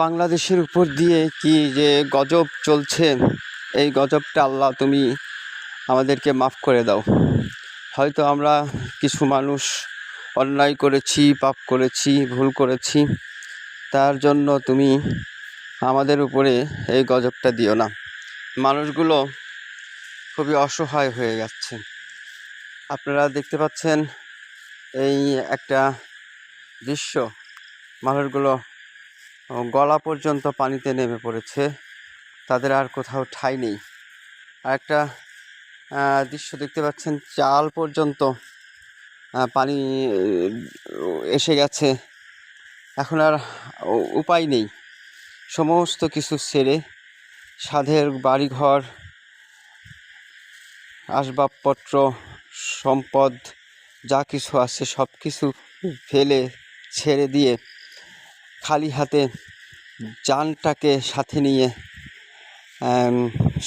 বাংলাদেশের উপর দিয়ে কি যে গজব চলছে, এই গজবটা আল্লাহ তুমি আমাদেরকে মাফ করে দাও। হয়তো আমরা কিছু মানুষ অন্যায় করেছি, পাপ করেছি, ভুল করেছি, তার জন্য তুমি আমাদের উপরে এই গজবটা দিও না। মানুষগুলো খুবই অসহায় হয়ে যাচ্ছে। আপনারা দেখতে পাচ্ছেন এই একটা দৃশ্য, মানুষগুলো গলা পর্যন্ত পানিতে নেমে পড়েছে, তাদের আর কোথাও ঠাঁই নেই। আর একটা দৃশ্য দেখতে পাচ্ছেন, চাল পর্যন্ত পানি এসে গেছে। এখন আর উপায় নেই, সমস্ত কিছু ছেড়ে সাধের বাড়িঘর, আসবাবপত্র, সম্পদ যা কিছু আছে সব কিছু ফেলে ছেড়ে দিয়ে খালি হাতে জানটাকে সাথে নিয়ে,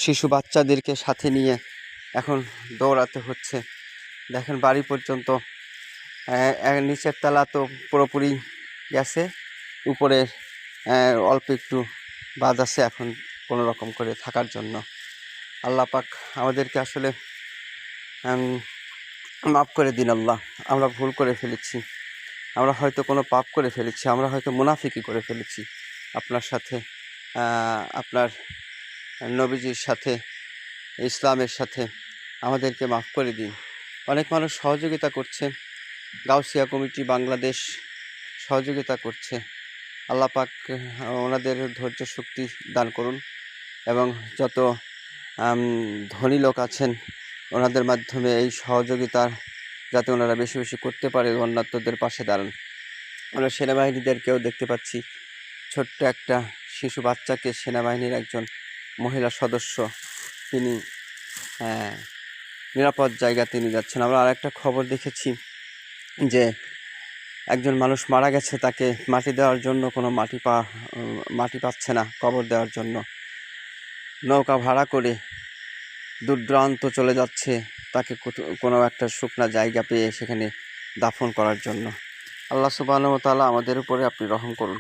শিশু বাচ্চাদেরকে সাথে নিয়ে এখন দৌড়াতে হচ্ছে। দেখেন বাড়ি পর্যন্ত, নিচের তলা তো পুরোপুরি গেছে, উপরে অল্প একটু বাদ আছে এখন কোনো রকম করে থাকার জন্য। আল্লাহ পাক আমাদেরকে আসলে মাফ করে দিন আল্লাহ। আমরা ভুল করে ফেলেছি, আমরা হয়তো কোনো পাপ করে ফেলেছি, আমরা হয়তো মুনাফিকি করে ফেলেছি আপনার সাথে, আপনার নবীজির সাথে, ইসলামের সাথে। আমাদেরকে মাফ করে দিন। অনেক মানুষ সহযোগিতা করছে, গাউসিয়া কমিটি বাংলাদেশ সহযোগিতা করছে। আল্লাহ পাক ওনাদের ধৈর্য শক্তি দান করুন, এবং যত ধনী লোক আছেন ওনাদের মাধ্যমে এই সহযোগিতার যাতে ওনারা বেশি বেশি করতে পারে, অন্যান্যদের পাশে দাঁড়ান। আমরা সেনাবাহিনীদেরকেও দেখতে পাচ্ছি, ছোট্ট একটা শিশু বাচ্চাকে সেনাবাহিনীর একজন মহিলা সদস্য তিনি নিরাপদ জায়গাতে নিয়ে যাচ্ছেন। আমরা আরেকটা খবর দেখেছি যে একজন মানুষ মারা গেছে, তাকে মাটি দেওয়ার জন্য কোনো মাটি পাচ্ছে না কবর দেওয়ার জন্য, নৌকা ভাড়া করে দূর দূরান্ত চলে যাচ্ছে তাকে কোনো একটা শুকনা জায়গা পেয়ে সেখানে দাফন করার জন্য। আল্লাহ সুবহানাহু ওয়া তাআলা আমাদের উপরে আপনি রহম করুন।